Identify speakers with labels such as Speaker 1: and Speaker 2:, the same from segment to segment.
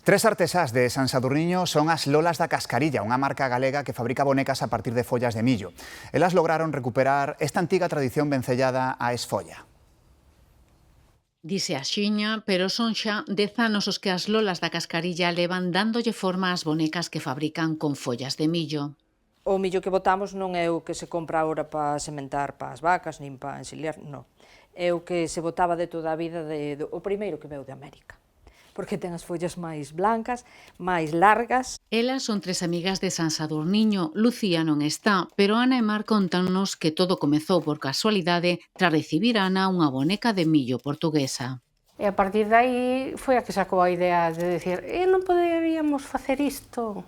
Speaker 1: Tres artesás de San Sadurniño son as Lolas da Cascarilla, unha marca galega que fabrica bonecas a partir de follas de millo. Elas lograron recuperar esta antiga tradición vencellada á esfolla.
Speaker 2: Dise axiña, pero son xa 10 anos os que as Lolas da Cascarilla levan dándolle forma ás bonecas que fabrican con follas de millo.
Speaker 3: O millo que botamos non é o que se compra agora para sementar para as vacas, nin para ensiliar, non. É o que se botaba de toda a vida, o primeiro que veu de América, porque ten as follas máis blancas, máis largas.
Speaker 2: Elas son tres amigas de San Sadurniño. Lucía non está, pero Ana e Mar contannos que todo comezou por casualidade tras recibir a Ana unha boneca de millo portuguesa.
Speaker 4: E a partir de aí foi a que sacou a idea de decir non poderíamos facer isto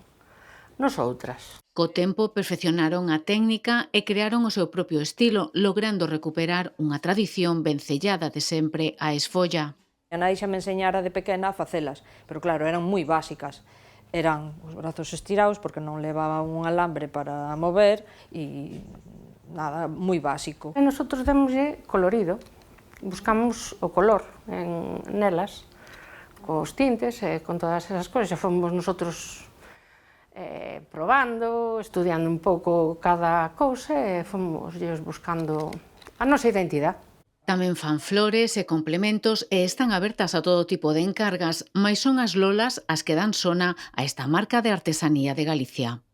Speaker 4: nosoutras.
Speaker 2: Co tempo perfeccionaron a técnica e crearon o seu propio estilo, logrando recuperar unha tradición vencellada de sempre á esfolla.
Speaker 3: A nai xa me enseñara de pequena a facelas, pero claro, eran moi básicas. Eran os brazos estirados porque non levaban un alambre para mover e nada, moi básico.
Speaker 4: E nosotros demoslle colorido, buscamos o color nelas, cos tintes e con todas esas cousas. Xa fomos nosotros probando, estudiando un pouco cada cousa e fomos buscando a nosa identidade.
Speaker 2: Tamén fan flores e complementos e están abertas a todo tipo de encargas, mais son as Lolas as que dan sona a esta marca de artesanía de Galicia.